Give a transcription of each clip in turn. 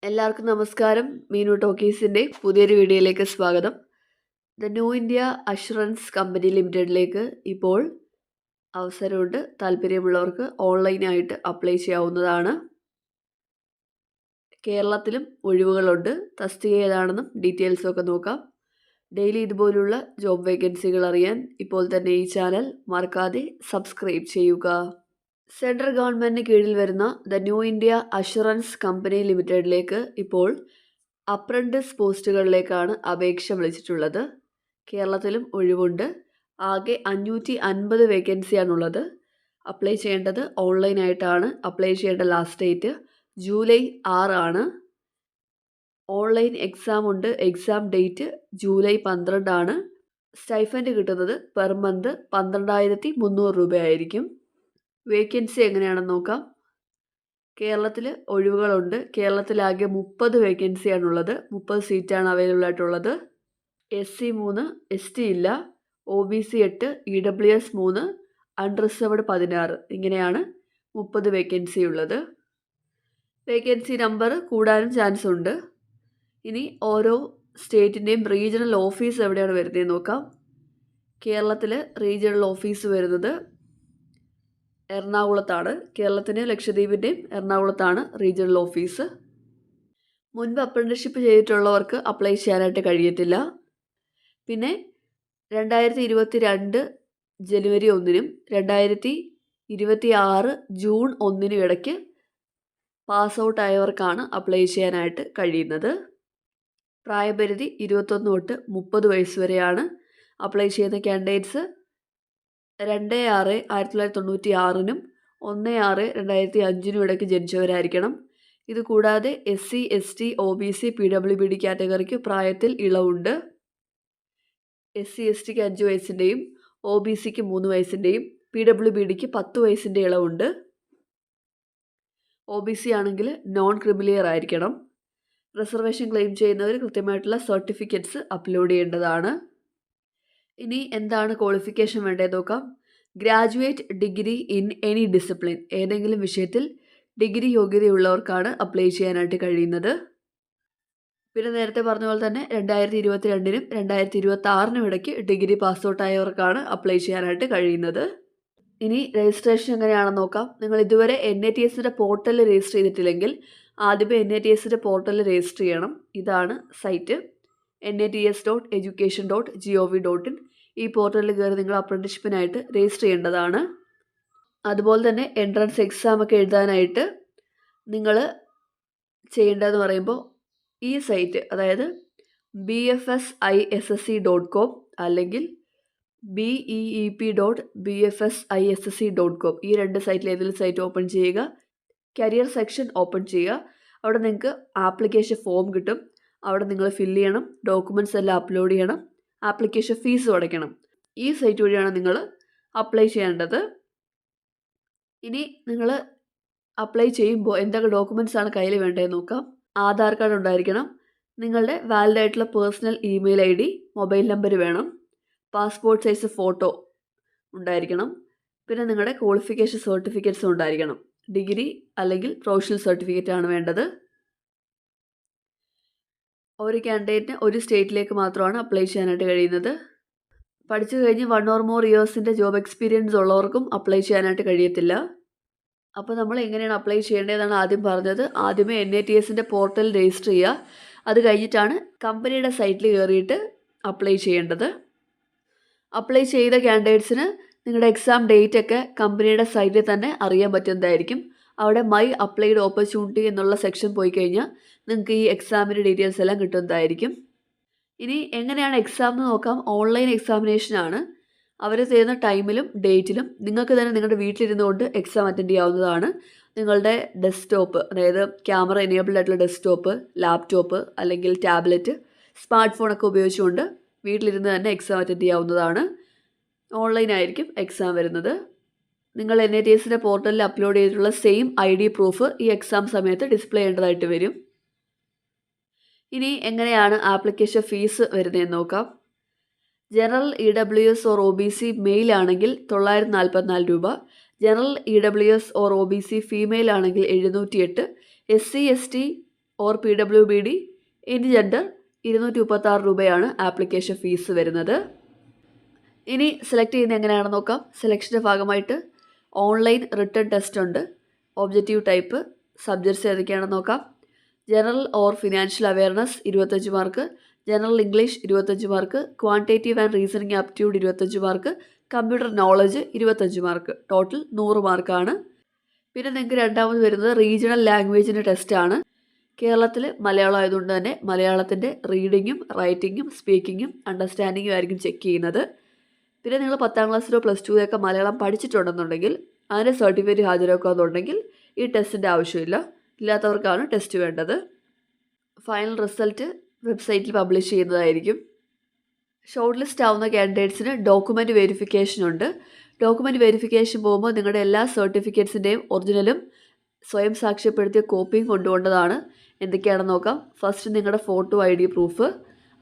എല്ലാവർക്കും നമസ്കാരം. മീനു ടോക്കീസിൻ്റെ പുതിയൊരു വീഡിയോയിലേക്ക് സ്വാഗതം. The new India assurance company ലിമിറ്റഡിലേക്ക് ഇപ്പോൾ അവസരമുണ്ട്. താല്പര്യമുള്ളവർക്ക് ഓൺലൈനായിട്ട് അപ്ലൈ ചെയ്യാവുന്നതാണ്. കേരളത്തിലും ഒഴിവുകളുണ്ട്. തസ്തിക ഏതാണെന്നും ഡീറ്റെയിൽസും ഒക്കെ നോക്കാം. ഡെയിലി ഇതുപോലുള്ള ജോബ് വേക്കൻസികൾ അറിയാൻ ഇപ്പോൾ തന്നെ ഈ ചാനൽ മറക്കാതെ സബ്സ്ക്രൈബ് ചെയ്യുക. സെൻട്രൽ ഗവൺമെൻറ്റിന് കീഴിൽ വരുന്ന the new India assurance company ലിമിറ്റഡിലേക്ക് ഇപ്പോൾ അപ്രൻറ്റിസ് പോസ്റ്റുകളിലേക്കാണ് അപേക്ഷ വിളിച്ചിട്ടുള്ളത്. കേരളത്തിലും ഒഴിവുണ്ട്. ആകെ 550 വേക്കൻസിയാണുള്ളത്. അപ്ലൈ ചെയ്യേണ്ടത് ഓൺലൈനായിട്ടാണ്. അപ്ലൈ ചെയ്യേണ്ട ലാസ്റ്റ് ഡേറ്റ് ജൂലൈ 6 ആണ്. ഓൺലൈൻ എക്സാം ഉണ്ട്. എക്സാം ഡേറ്റ് ജൂലൈ 12 ആണ്. സ്റ്റൈഫൻഡ് കിട്ടുന്നത് പെർ മന്ത് 12,300 രൂപയായിരിക്കും. വേക്കൻസി എങ്ങനെയാണെന്ന് നോക്കാം. കേരളത്തിൽ ഒഴിവുകളുണ്ട്. കേരളത്തിലാകെ 30 വേക്കൻസിയാണുള്ളത്. 30 സീറ്റാണ് അവൈലബിൾ ആയിട്ടുള്ളത്. SC 3, ST ഇല്ല, OBC 8, EWS 3, അൺറിസർവ്ഡ് 16 ഇങ്ങനെയാണ് 30 വേക്കൻസി ഉള്ളത്. വേക്കൻസി നമ്പർ കൂടാനും ചാൻസ് ഉണ്ട്. ഇനി ഓരോ സ്റ്റേറ്റിൻ്റെയും റീജിയണൽ ഓഫീസ് എവിടെയാണ് വരുന്നതെന്ന് നോക്കാം. കേരളത്തിൽ റീജിയണൽ ഓഫീസ് വരുന്നത് എറണാകുളത്താണ്. കേരളത്തിൻ്റെയും ലക്ഷദ്വീപിൻ്റെയും എറണാകുളത്താണ് റീജിയണൽ ഓഫീസ്. മുൻപ് അപ്രന്റീസ്ഷിപ്പ് ചെയ്തിട്ടുള്ളവർക്ക് അപ്ലൈ ചെയ്യാനായിട്ട് കഴിയത്തില്ല. പിന്നെ 2022 ജനുവരി 1-നും 2026 ജൂൺ 1-നും ഇടയ്ക്ക് പാസ് ഔട്ട് ആയവർക്കാണ് അപ്ലൈ ചെയ്യാനായിട്ട് കഴിയുന്നത്. പ്രായപരിധി 21 തൊട്ട് 30 വയസ്സ് വരെയാണ്. അപ്ലൈ ചെയ്യുന്ന കാൻഡിഡേറ്റ്സ് 2/6/1996-നും 1/6/2005-നും ഇടയ്ക്ക് ജനിച്ചവരായിരിക്കണം. ഇതുകൂടാതെ SC, ST, OBC, PWBD കാറ്റഗറിക്ക് പ്രായത്തിൽ ഇളവുണ്ട്. SC, STക്ക് 5 വയസ്സിൻ്റെയും OBCക്ക് 3 വയസ്സിൻ്റെയും PWBDക്ക് 10 വയസ്സിൻ്റെ ഇളവുണ്ട്. OBC ആണെങ്കിൽ നോൺ ക്രിമിലിയർ ആയിരിക്കണം. റിസർവേഷൻ ക്ലെയിം ചെയ്യുന്നവർ കൃത്യമായിട്ടുള്ള സർട്ടിഫിക്കറ്റ്സ് അപ്ലോഡ് ചെയ്യേണ്ടതാണ്. ഇനി എന്താണ് ക്വാളിഫിക്കേഷൻ വേണ്ടതെന്ന് നോക്കാം. Graduate degree in any discipline, ഏതെങ്കിലും വിഷയത്തിൽ ഡിഗ്രി യോഗ്യതയുള്ളവർക്കാണ് അപ്ലൈ ചെയ്യാനായിട്ട് കഴിയുന്നത്. പിന്നെ നേരത്തെ പറഞ്ഞ പോലെ തന്നെ 2022-നും 2026-നും ഇടയ്ക്ക് ഡിഗ്രി പാസ് ഔട്ട് ആയവർക്കാണ് അപ്ലൈ ചെയ്യാനായിട്ട് കഴിയുന്നത്. ഇനി രജിസ്ട്രേഷൻ എങ്ങനെയാണെന്ന് നോക്കാം. നിങ്ങൾ ഇതുവരെ NATSൻ്റെ പോർട്ടലിൽ രജിസ്റ്റർ ചെയ്തിട്ടില്ലെങ്കിൽ ആദ്യമേ NATSൻ്റെ പോർട്ടലിൽ രജിസ്റ്റർ ചെയ്യണം. ഇതാണ് സൈറ്റ് nats.education.gov.in. ഈ പോർട്ടലിൽ കയറി നിങ്ങൾ അപ്രന്റീസ്ഷിപ്പിനായിട്ട് രജിസ്റ്റർ ചെയ്യേണ്ടതാണ്. അതുപോലെ തന്നെ എൻട്രൻസ് എക്സാം ഒക്കെ എഴുതാനായിട്ട് നിങ്ങൾ ചെയ്യേണ്ടതെന്ന് പറയുമ്പോൾ ഈ സൈറ്റ്, അതായത് bfsissc.com അല്ലെങ്കിൽ beep.bfsissc.com, ഈ 2 സൈറ്റിൽ ഏതെങ്കിലും സൈറ്റ് ഓപ്പൺ ചെയ്യുക. കരിയർ സെക്ഷൻ ഓപ്പൺ ചെയ്യുക. അവിടെ നിങ്ങൾക്ക് ആപ്ലിക്കേഷൻ ഫോം കിട്ടും. അവിടെ നിങ്ങൾ ഫില്ല് ചെയ്യണം. ഡോക്യുമെൻറ്റ്സ് എല്ലാം അപ്ലോഡ് ചെയ്യണം. ആപ്ലിക്കേഷൻ ഫീസും അടയ്ക്കണം. ഈ സൈറ്റ് വഴിയാണ് നിങ്ങൾ അപ്ലൈ ചെയ്യേണ്ടത്. ഇനി നിങ്ങൾ അപ്ലൈ ചെയ്യുമ്പോൾ എന്തൊക്കെ ഡോക്യുമെൻറ്റ്സ് ആണ് കയ്യിൽ വേണ്ടതെന്ന് നോക്കാം. ആധാർ കാർഡ് ഉണ്ടായിരിക്കണം. നിങ്ങളുടെ വാലിഡ് ആയിട്ടുള്ള personal email ID, mobile number വേണം. പാസ്പോർട്ട് സൈസ് ഫോട്ടോ ഉണ്ടായിരിക്കണം. പിന്നെ നിങ്ങളുടെ ക്വാളിഫിക്കേഷൻ സർട്ടിഫിക്കറ്റ്സും ഉണ്ടായിരിക്കണം. ഡിഗ്രി അല്ലെങ്കിൽ പ്രൊഫഷണൽ സർട്ടിഫിക്കറ്റ് ആണ് വേണ്ടത്. ഒരു കാൻഡിഡേറ്റിന് ഒരു സ്റ്റേറ്റിലേക്ക് മാത്രമാണ് അപ്ലൈ ചെയ്യാനായിട്ട് കഴിയുന്നത്. പഠിച്ചു കഴിഞ്ഞ് 1 or more ഇയേഴ്സിൻ്റെ ജോബ് എക്സ്പീരിയൻസ് ഉള്ളവർക്കും അപ്ലൈ ചെയ്യാനായിട്ട് കഴിയത്തില്ല. അപ്പോൾ നമ്മൾ എങ്ങനെയാണ് അപ്ലൈ ചെയ്യേണ്ടതെന്നാണ് ആദ്യം പറഞ്ഞത്. ആദ്യമേ NATSൻ്റെ പോർട്ടൽ രജിസ്റ്റർ ചെയ്യുക. അത് കഴിഞ്ഞിട്ടാണ് കമ്പനിയുടെ സൈറ്റിൽ കയറിയിട്ട് അപ്ലൈ ചെയ്യേണ്ടത്. അപ്ലൈ ചെയ്ത കാൻഡിഡേറ്റ്സിന് നിങ്ങളുടെ എക്സാം ഡേറ്റ് ഒക്കെ കമ്പനിയുടെ സൈറ്റിൽ തന്നെ അറിയാൻ പറ്റുന്നതായിരിക്കും. അവിടെ മൈ അപ്ലൈഡ് ഓപ്പർച്യൂണിറ്റി എന്നുള്ള സെക്ഷൻ പോയി കഴിഞ്ഞാൽ നിങ്ങൾക്ക് ഈ എക്സാമിൻ്റെ ഡീറ്റെയിൽസ് എല്ലാം കിട്ടുന്നതായിരിക്കും. ഇനി എങ്ങനെയാണ് എക്സാം എന്ന് നോക്കാം. ഓൺലൈൻ എക്സാമിനേഷനാണ്. അവർ തരുന്ന ടൈമിലും ഡേറ്റിലും നിങ്ങൾക്ക് തന്നെ നിങ്ങളുടെ വീട്ടിലിരുന്നു കൊണ്ട് എക്സാം അറ്റൻഡ് ചെയ്യാവുന്നതാണ്. നിങ്ങളുടെ ഡെസ്ക്ടോപ്പ്, അതായത് ക്യാമറ എനേബിൾഡ് ആയിട്ടുള്ള ഡെസ്ക്ടോപ്പ്, ലാപ്ടോപ്പ് അല്ലെങ്കിൽ ടാബ്ലറ്റ്, സ്മാർട്ട് ഫോണൊക്കെ ഉപയോഗിച്ചുകൊണ്ട് വീട്ടിലിരുന്ന് തന്നെ എക്സാം അറ്റൻഡ് ചെയ്യാവുന്നതാണ്. ഓൺലൈനായിരിക്കും എക്സാം വരുന്നത്. നിങ്ങൾ NATSൻ്റെ പോർട്ടലിൽ അപ്ലോഡ് ചെയ്തിട്ടുള്ള സെയിം ID പ്രൂഫ് ഈ എക്സാം സമയത്ത് ഡിസ്പ്ലേ ചെയ്യേണ്ടതായിട്ട് വരും. ഇനി എങ്ങനെയാണ് ആപ്ലിക്കേഷൻ ഫീസ് വരുന്നതെന്ന് നോക്കാം. General EWS or OBC male ആണെങ്കിൽ 944 രൂപ, general EWS or OBC female ആണെങ്കിൽ 708, SC ST or PWBD in gender 236 രൂപയാണ് ആപ്ലിക്കേഷൻ ഫീസ് വരുന്നത്. ഇനി സെലക്ട് ചെയ്യുന്നത് എങ്ങനെയാണെന്ന് നോക്കാം. സെലക്ഷൻ്റെ ഭാഗമായിട്ട് ഓൺലൈൻ റിട്ടേൺ ടെസ്റ്റ് ഉണ്ട്. ഒബ്ജക്റ്റീവ് ടൈപ്പ് സബ്ജക്ട്സ് ഏതൊക്കെയാണെന്ന് നോക്കാം. General or financial awareness 25 mark, general English 25 mark, quantitative and reasoning aptitude 25 mark, computer knowledge 25 mark, total 100 മാർക്കാണ്. പിന്നെ നിങ്ങൾക്ക് രണ്ടാമത് വരുന്നത് റീജിയണൽ ലാംഗ്വേജിൻ്റെ ടെസ്റ്റാണ്. കേരളത്തിൽ മലയാളം ആയതുകൊണ്ട് തന്നെ മലയാളത്തിൻ്റെ റീഡിങ്ങും റൈറ്റിങ്ങും സ്പീക്കിങ്ങും അണ്ടർസ്റ്റാൻഡിങ്ങും ആയിരിക്കും ചെക്ക് ചെയ്യുന്നത്. പിന്നെ നിങ്ങൾ 10ാം ക്ലാസ്സിലോ പ്ലസ് ടുവിലൊക്കെ മലയാളം പഠിച്ചിട്ടുണ്ടെന്നുണ്ടെങ്കിൽ അതിൻ്റെ സർട്ടിഫിക്കറ്റ് ഹാജരാക്കുകയെന്നുണ്ടെങ്കിൽ ഈ ടെസ്റ്റിൻ്റെ ആവശ്യമില്ല. ഇല്ലാത്തവർക്കാണ് ടെസ്റ്റ് വേണ്ടത്. ഫൈനൽ റിസൾട്ട് വെബ്സൈറ്റിൽ പബ്ലിഷ് ചെയ്യുന്നതായിരിക്കും. ഷോർട്ട് ലിസ്റ്റ് ആവുന്ന കാൻഡിഡേറ്റ്സിന് ഡോക്യുമെൻറ്റ് വെരിഫിക്കേഷൻ ഉണ്ട്. ഡോക്യുമെൻറ്റ് വെരിഫിക്കേഷൻ പോകുമ്പോൾ നിങ്ങളുടെ എല്ലാ സർട്ടിഫിക്കറ്റ്സിൻ്റെയും ഒറിജിനലും സ്വയം സാക്ഷ്യപ്പെടുത്തിയ കോപ്പിയും കൊണ്ടുപോകേണ്ടതാണ്. എന്തൊക്കെയാണെന്ന് നോക്കാം. ഫസ്റ്റ് നിങ്ങളുടെ ഫോട്ടോ ID പ്രൂഫ്,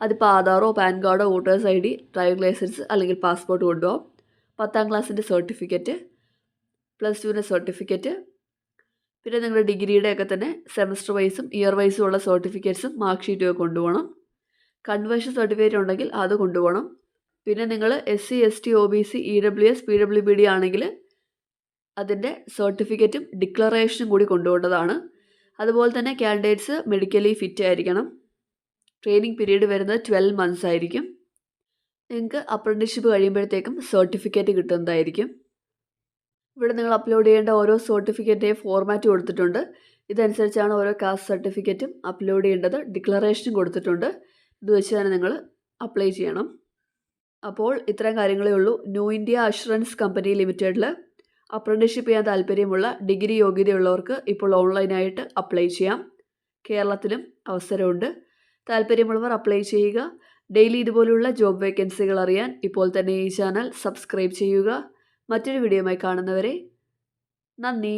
അതിപ്പോൾ ആധാറോ പാൻ കാർഡോ വോട്ടേഴ്സ് ID ഡ്രൈവിംഗ് ലൈസൻസ് അല്ലെങ്കിൽ പാസ്പോർട്ട് കൊണ്ടുപോകാം. 10ാം ക്ലാസ്സിൻ്റെ സർട്ടിഫിക്കറ്റ്, പ്ലസ് ടുവിൻ്റെ സർട്ടിഫിക്കറ്റ്, പിന്നെ നിങ്ങളുടെ ഡിഗ്രിയുടെ ഒക്കെ തന്നെ സെമസ്റ്റർ വൈസും ഇയർ വൈസും ഉള്ള സർട്ടിഫിക്കറ്റ്സും മാർക്ക് ഷീറ്റും ഒക്കെ കൊണ്ടുപോകണം. കൺവേർഷൻ സർട്ടിഫിക്കറ്റ് ഉണ്ടെങ്കിൽ അത് കൊണ്ടുപോകണം. പിന്നെ നിങ്ങൾ SC ST OBC EWS PWBD ആണെങ്കിൽ അതിൻ്റെ സർട്ടിഫിക്കറ്റും ഡിക്ലറേഷനും കൂടി കൊണ്ടുപോകേണ്ടതാണ്. അതുപോലെ തന്നെ കാൻഡിഡേറ്റ്സ് മെഡിക്കലി ഫിറ്റ് ആയിരിക്കണം. ട്രെയിനിങ് പീരീഡ് വരുന്നത് 12 months ആയിരിക്കും. നിങ്ങൾക്ക് അപ്രൻറ്റിസ്ഷിപ്പ് കഴിയുമ്പോഴത്തേക്കും സർട്ടിഫിക്കറ്റ് കിട്ടുന്നതായിരിക്കും. ഇവിടെ നിങ്ങൾ അപ്ലോഡ് ചെയ്യേണ്ട ഓരോ സർട്ടിഫിക്കറ്റിൻ്റെയും ഫോർമാറ്റ് കൊടുത്തിട്ടുണ്ട്. ഇതനുസരിച്ചാണ് ഓരോ കാസ്റ്റ് സർട്ടിഫിക്കറ്റും അപ്ലോഡ് ചെയ്യേണ്ടത്. ഡിക്ലറേഷനും കൊടുത്തിട്ടുണ്ട്. ഇത് വെച്ച് തന്നെ നിങ്ങൾ അപ്ലൈ ചെയ്യണം. അപ്പോൾ ഇത്രയും കാര്യങ്ങളേ ഉള്ളൂ. ന്യൂ ഇന്ത്യ അഷുറൻസ് കമ്പനി ലിമിറ്റഡിൽ അപ്രൻറ്റിസ്ഷിപ്പ് ചെയ്യാൻ താല്പര്യമുള്ള ഡിഗ്രി യോഗ്യതയുള്ളവർക്ക് ഇപ്പോൾ ഓൺലൈനായിട്ട് അപ്ലൈ ചെയ്യാം. കേരളത്തിലും അവസരമുണ്ട്. താല്പര്യമുള്ളവർ അപ്ലൈ ചെയ്യുക. ഡെയിലി ഇതുപോലുള്ള ജോബ് വേക്കൻസികൾ അറിയാൻ ഇപ്പോൾ തന്നെ ഈ ചാനൽ സബ്സ്ക്രൈബ് ചെയ്യുക. മറ്റൊരു വീഡിയോയുമായി കാണുന്നവരെ നന്ദി.